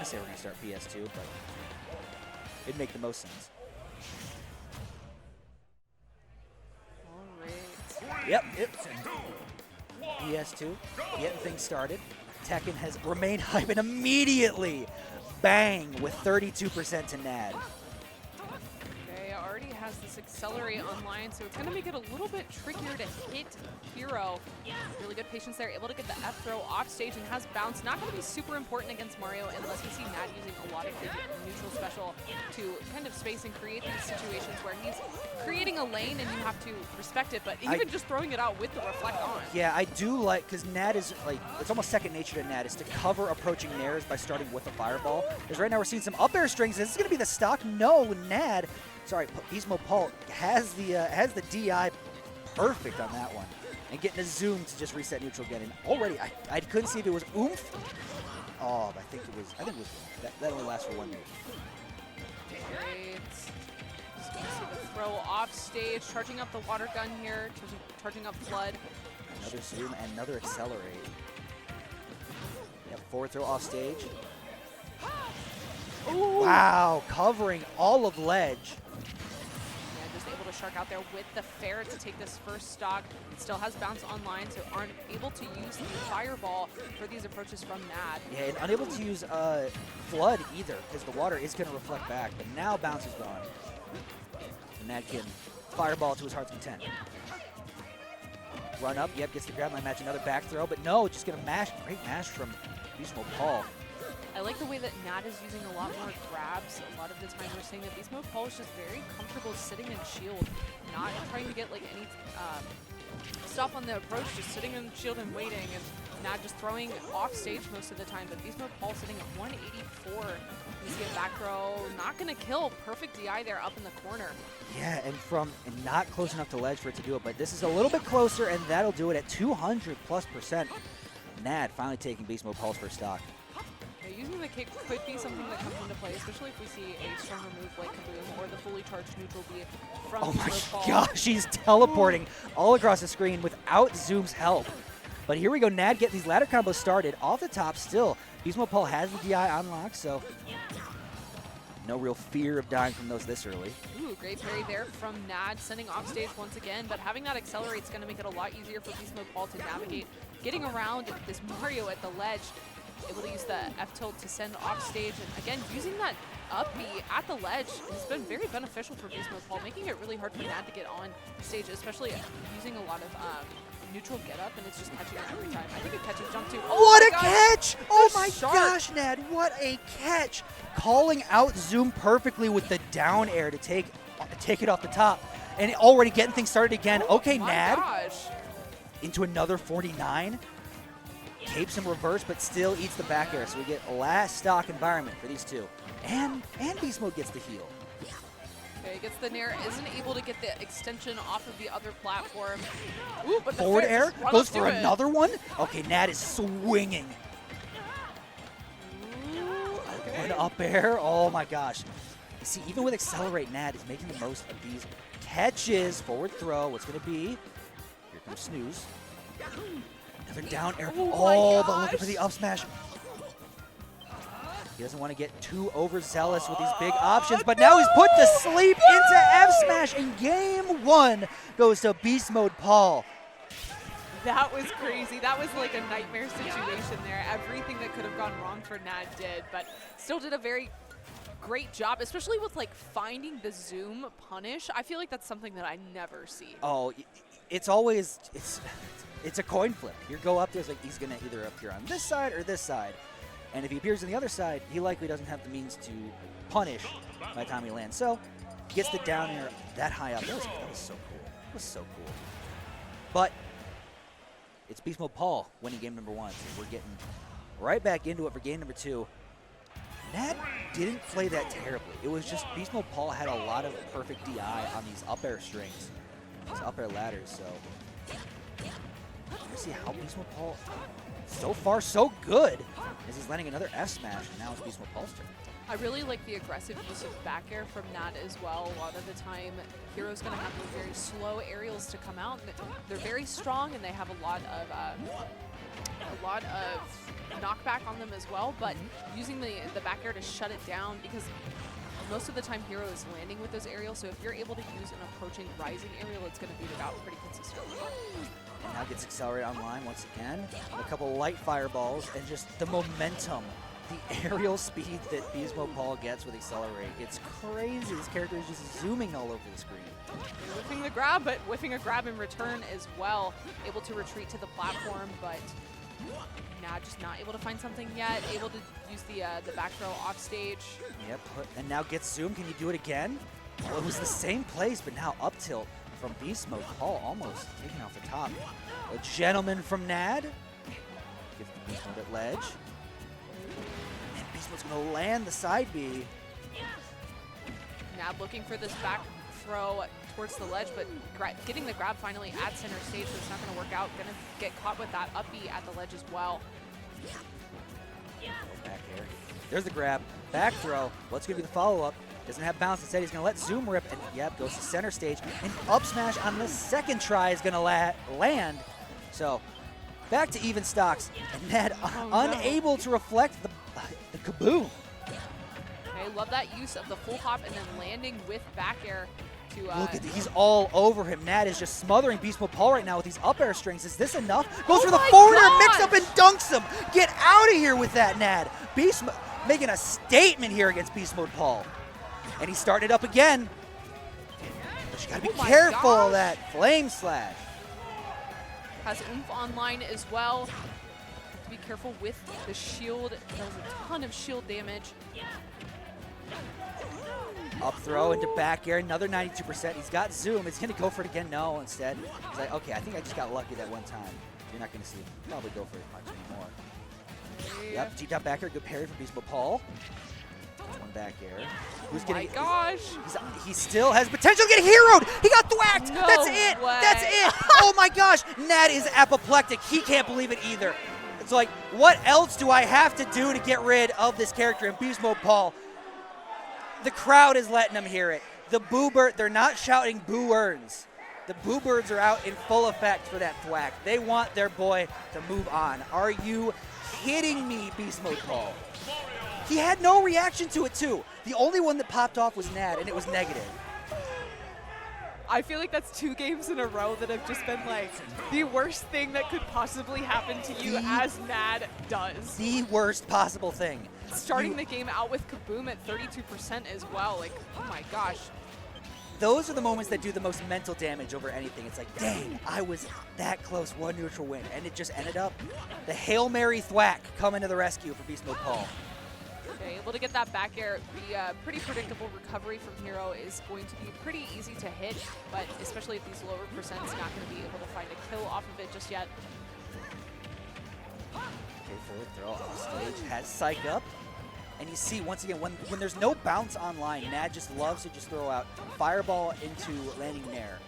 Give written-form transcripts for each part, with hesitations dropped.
to say we're going to start PS2, but it'd make the most sense. All right. Yep. PS2, getting things started. Tekken has remained hype and immediately bang with 32% to Nad. Okay, already has this accelerate online, so it's going to make it a little bit trickier to hit Hero. Really good patience there, able to get the F throw off stage and has bounce. Not going to be super important against Mario unless we see Nad using a lot of the neutral special to kind of space and create these situations where he's creating a lane and you have to respect it, but even just throwing it out with the reflect on. Yeah, I do like, because Nad is like, it's almost second nature to Nad, is to cover approaching nairs by starting with a fireball. Because right now we're seeing some up air strings. Is this going to be the stock? No, Nad, sorry, BeastModePaul has the DI perfect on that one. And getting a zoom to just reset neutral again. And already, I couldn't see if it was oomph. Oh, but I think it was that only lasts for 1 minute. Great. Just gonna see the throw off stage, charging up the water gun here, charging up flood. Another zoom and another accelerate. Yep, forward throw off stage. Ooh. Wow, covering all of ledge. Yeah, just able to shark out there with the fair to take this first stock. It still has bounce online, so aren't able to use the fireball for these approaches from Nad. Yeah, and unable to use flood either, because the water is going to reflect back. But now bounce is gone. And Nad can fireball to his heart's content. Run up, yep, gets the grab line match, another back throw, but no, just going to mash. Great mash from BeastModePaul. I like the way that Nad is using a lot more grabs. A lot of the time we're seeing that BeastModePaul is just very comfortable sitting in shield, not trying to get like any stop on the approach, just sitting in shield and waiting, and Nad just throwing off stage most of the time. But BeastModePaul sitting at 184. You see a back throw, not gonna kill. Perfect DI there up in the corner. Yeah, and not close enough to ledge for it to do it, but this is a little bit closer, and that'll do it at 200+%. Nad finally taking BeastModePaul's first stock. Yeah, using the kick could be something that comes into play, especially if we see a stronger move like Kaboom or the fully charged neutral B from Oh my BeastModePaul. gosh, he's teleporting all across the screen without Zoom's help. But here we go, Nad getting these ladder combos started. Off the top still, BeastModePaul has the DI on lock, so no real fear of dying from those this early. Ooh, great parry there from Nad, sending off stage once again, but having that accelerate is going to make it a lot easier for BeastModePaul to navigate, getting around this Mario at the ledge, able to use the F-tilt to send off stage, and again, using that up B at the ledge has been very beneficial for BeastModePaul, making it really hard for Nad to get on stage, especially using a lot of neutral get up, and it's just catching it every time. I think it catches jump too. Oh what a gosh. catch! Oh The my shark. gosh, Nad, what a catch! Calling out Zoom perfectly with the down air to take it off the top, and already getting things started again. Oh Okay, my Nad gosh. into another 49. Capes in reverse, but still eats the back air, so we get a last stock environment for these two. And Beast Mode gets the heal. Okay, gets the nair, isn't able to get the extension off of the other platform. Ooh, but the Forward fair air just run goes up to for it. another one. Okay, Nad is swinging. Ooh, okay. An up air. Oh my gosh. You see, even with accelerate, Nad is making the most of these catches. Forward throw. What's going to be? Here comes Snooze. Another down air. Oh, But looking for the up smash. He doesn't want to get too overzealous with these big options, but now he's put to sleep into F smash, and game one goes to BeastModePaul. That was crazy. That was like a nightmare situation there. Everything that could have gone wrong for Nad did, but still did a very great job, especially with like finding the zoom punish. I feel like that's something that I never see. Oh, it's always, it's a coin flip. You go up there, it's like he's going to either appear on this side or this side. And if he appears on the other side, he likely doesn't have the means to punish by the time he lands. So he gets the down air that high up. That was so cool. That was so cool. But it's BeastModePaul winning game number one. So we're getting right back into it for game number two. Nad didn't play that terribly. It was just BeastModePaul had a lot of perfect DI on these up air strings, these up air ladders. So to see how BeastModePaul, so far so good, as he's landing another F smash, and now it's BeastModePaul's turn. I really like the aggressive use of back air from Nad as well. A lot of the time, Hero's going to have those very slow aerials to come out. They're very strong, and they have a lot of knockback on them as well, but using the back air to shut it down, because most of the time Hero is landing with those aerials, so if you're able to use an approaching rising aerial, it's going to beat it out pretty consistently. And now gets accelerated online once again, with a couple light fireballs, and just the momentum, the aerial speed that BeastModePaul gets with Accelerate. It's crazy. This character is just zooming all over the screen. Whiffing the grab, but whiffing a grab in return as well. Able to retreat to the platform, but Nad just not able to find something yet. Able to use the back throw off stage. Yep, and now gets zoom. Can you do it again? Well, it was the same place, but now up tilt from BeastModePaul, almost taking off the top. A gentleman from Nad. Gives BeastMode at ledge. And BeastMode's going to land the side B. Nad looking for this back throw towards the ledge, but getting the grab finally at center stage, so it's not going to work out. Going to get caught with that up B at the ledge as well. Back air. There's the grab. Back throw. What's going to be the follow-up? Doesn't have bounce. Instead, he's going to let zoom rip, and yep, goes to center stage. And up smash on the second try is going to land. So back to even stocks. And Nad unable to reflect the kaboom. I love that use of the full hop and then landing with back air. Look at he's all over him. Nad is just smothering BeastModePaul right now with these up air strings. Is this enough? Goes for the forward air mix up and dunks him. Get out of here with that, Nad. Beast making a statement here against BeastModePaul. And he's starting it up again. But you gotta be careful of that flame slash. Has oomph online as well. Have to be careful with the shield. Does a ton of shield damage. Up throw into back air, another 92%. He's got zoom. Is he gonna go for it again? No, instead. He's like, okay, I think I just got lucky that one time. You're not gonna see probably go for it much anymore. Yep, G-top back air, good parry from BeastModePaul. One back air. Who's getting? My gosh! He still has potential to get heroed. He got thwacked. No That's it. way. That's it. Oh my gosh! Nad is apoplectic. He can't believe it either. It's like, what else do I have to do to get rid of this character? And BeastModePaul, the crowd is letting them hear it. The boo bird, they're not shouting boo earns. The boo birds are out in full effect for that thwack. They want their boy to move on. Are you kidding me, BeastModePaul? He had no reaction to it too. The only one that popped off was Nad, and it was negative. I feel like that's 2 games in a row that have just been like the worst thing that could possibly happen to you, as Nad does. The worst possible thing. Starting the game out with kaboom at 32% as well. Like, oh my gosh. Those are the moments that do the most mental damage over anything. It's like, dang, I was that close, one neutral win, and it just ended up the Hail Mary thwack coming to the rescue for BeastModePaul. Okay, able to get that back air. The pretty predictable recovery from Hero is going to be pretty easy to hit, but especially at these lower percents, not going to be able to find a kill off of it just yet. Okay, forward throw off stage, has psych up. And you see, once again, when there's no bounce online, Nad just loves to just throw out fireball into landing nair.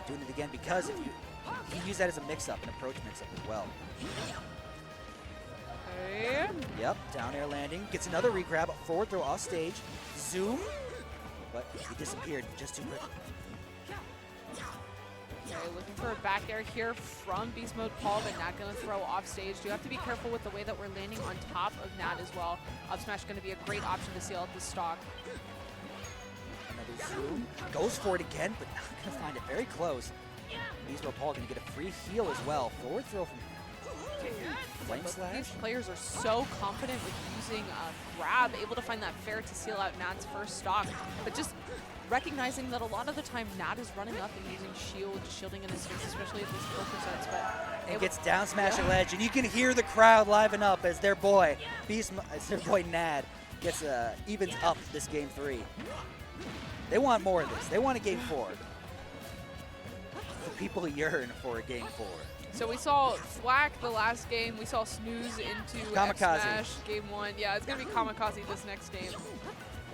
Doing it again because if you use that as a mix-up, an approach mix-up as well. Okay. Yep, down air landing. Gets another regrab, forward throw off stage. Zoom, but he disappeared just too quick. Okay, looking for a back air here from BeastModePaul, but not going to throw off stage. You have to be careful with the way that we're landing on top of Nad as well. Up smash going to be a great option to seal out the stock. Another zoom. Goes for it again, but not going to find it. Very close. BeastModePaul going to get a free heal as well. Forward throw from Flame Slash. These players are so confident with using grab, able to find that fair to seal out Nad's first stock, but just recognizing that a lot of the time Nad is running up and using shield, shielding in his face, especially at these kill percents. But and gets down smash at ledge, and you can hear the crowd liven up as their boy, Nad, gets evens up this game 3. They want more of this. They want a game 4. The people yearn for a game 4. So we saw Thwack the last game. We saw Snooze into Kamikaze. Smash game 1. Yeah, it's gonna be Kamikaze this next game.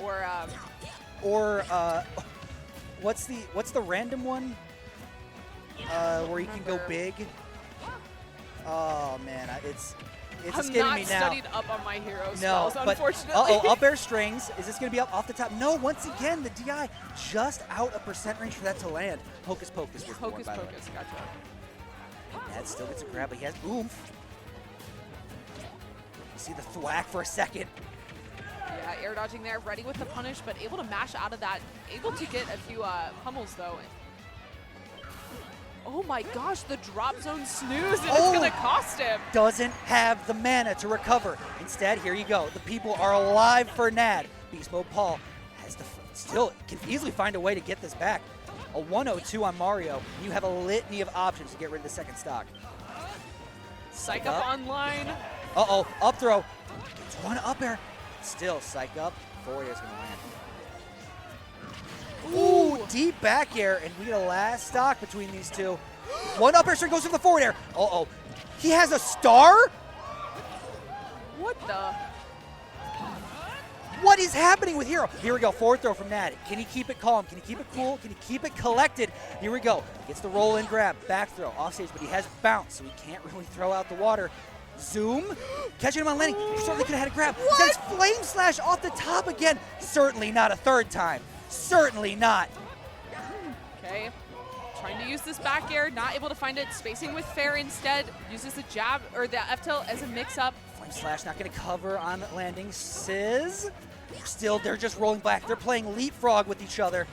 Or what's the random one? where he can go big. Oh man, it's I'm escaping not me now. studied up on my hero No, spells, but unfortunately. up air strings. Is this going to be up off the top? No, once again, the DI just out of percent range for that to land. Hocus Pocus was born, Hocus by the way. Pocus, gotcha. Nad still gets a grab, but he has oomph. You see the thwack for a second. Yeah, air dodging there, ready with the punish, but able to mash out of that. Able to get a few pummels, though. Oh my gosh, the drop zone snooze, and it's going to cost him. Doesn't have the mana to recover. Instead, here you go. The people are alive for Nad. BeastModePaul has to still can easily find a way to get this back. A 102 on Mario. You have a litany of options to get rid of the second stock. Psych up online. Uh-oh, up throw. Gets one up air. Still, psych up. Forward air is going to land. Ooh, deep back air, and we get a last stock between these two. One up air string goes to the forward air. Uh-oh. He has a star? What the? What is happening with Hero? Here we go, forward throw from Nad. Can he keep it calm? Can he keep it cool? Can he keep it collected? Here we go. Gets the roll and grab, back throw, off stage, but he has bounce, so he can't really throw out the water. Zoom, catching him on landing. He certainly could have had a grab. Sends Flame Slash off the top again. Certainly not a third time. Certainly not. Okay, trying to use this back air, not able to find it. Spacing with fair instead. Uses the jab, or the F tilt as a mix-up. Flame Slash not going to cover on landing. Sizz. Still, they're just rolling back. They're playing leapfrog with each other.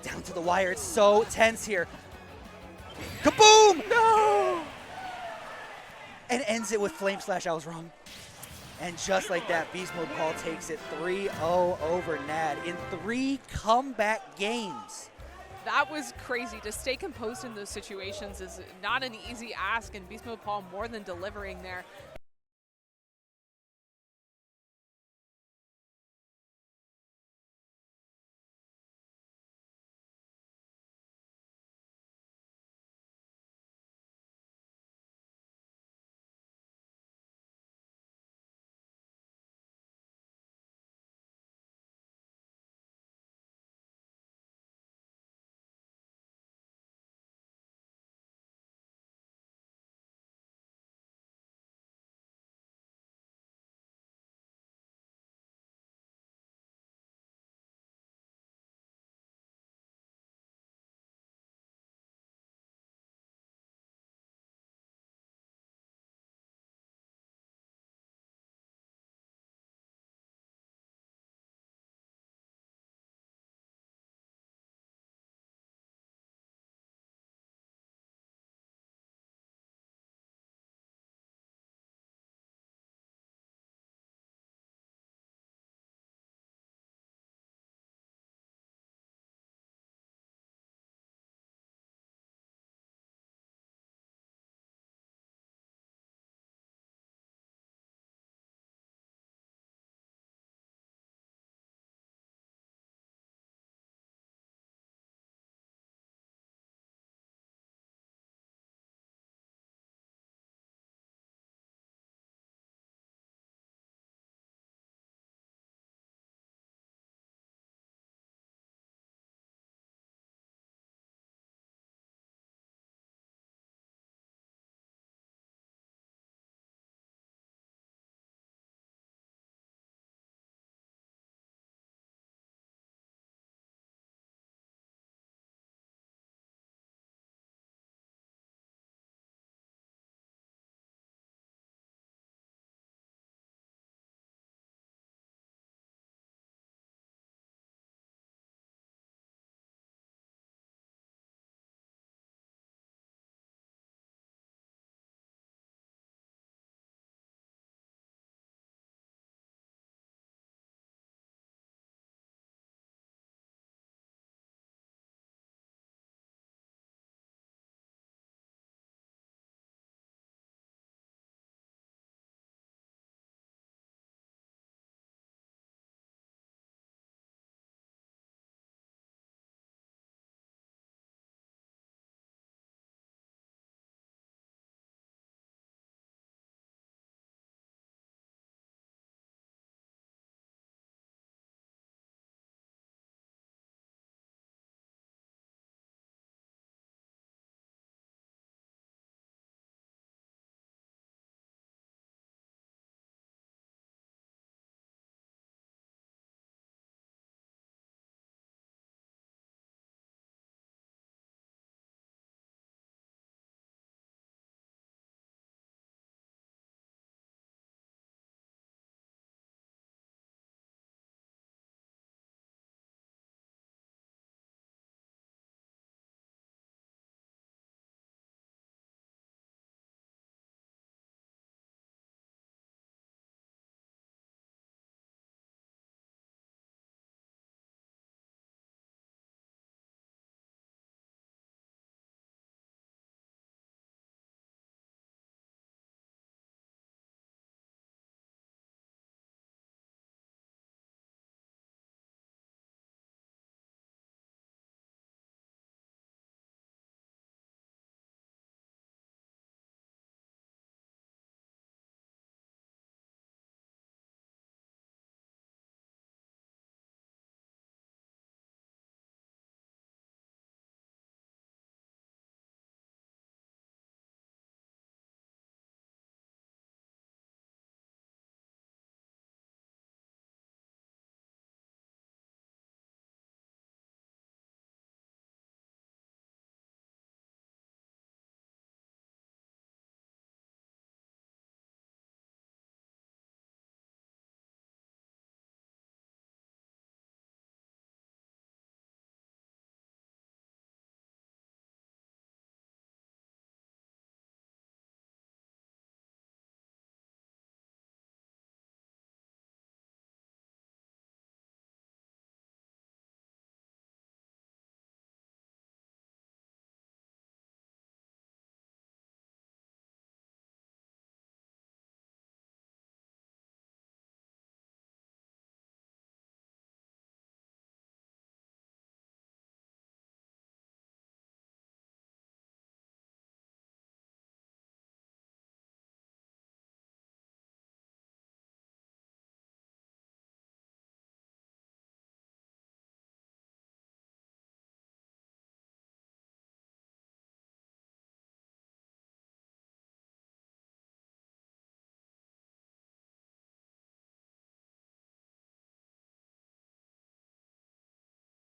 Down to the wire. It's so tense here. Kaboom! No! And ends it with Flame Slash. I was wrong. And just like that, BeastModePaul takes it 3-0 over Nad in 3 comeback games. That was crazy. To stay composed in those situations is not an easy ask, and BeastModePaul more than delivering there.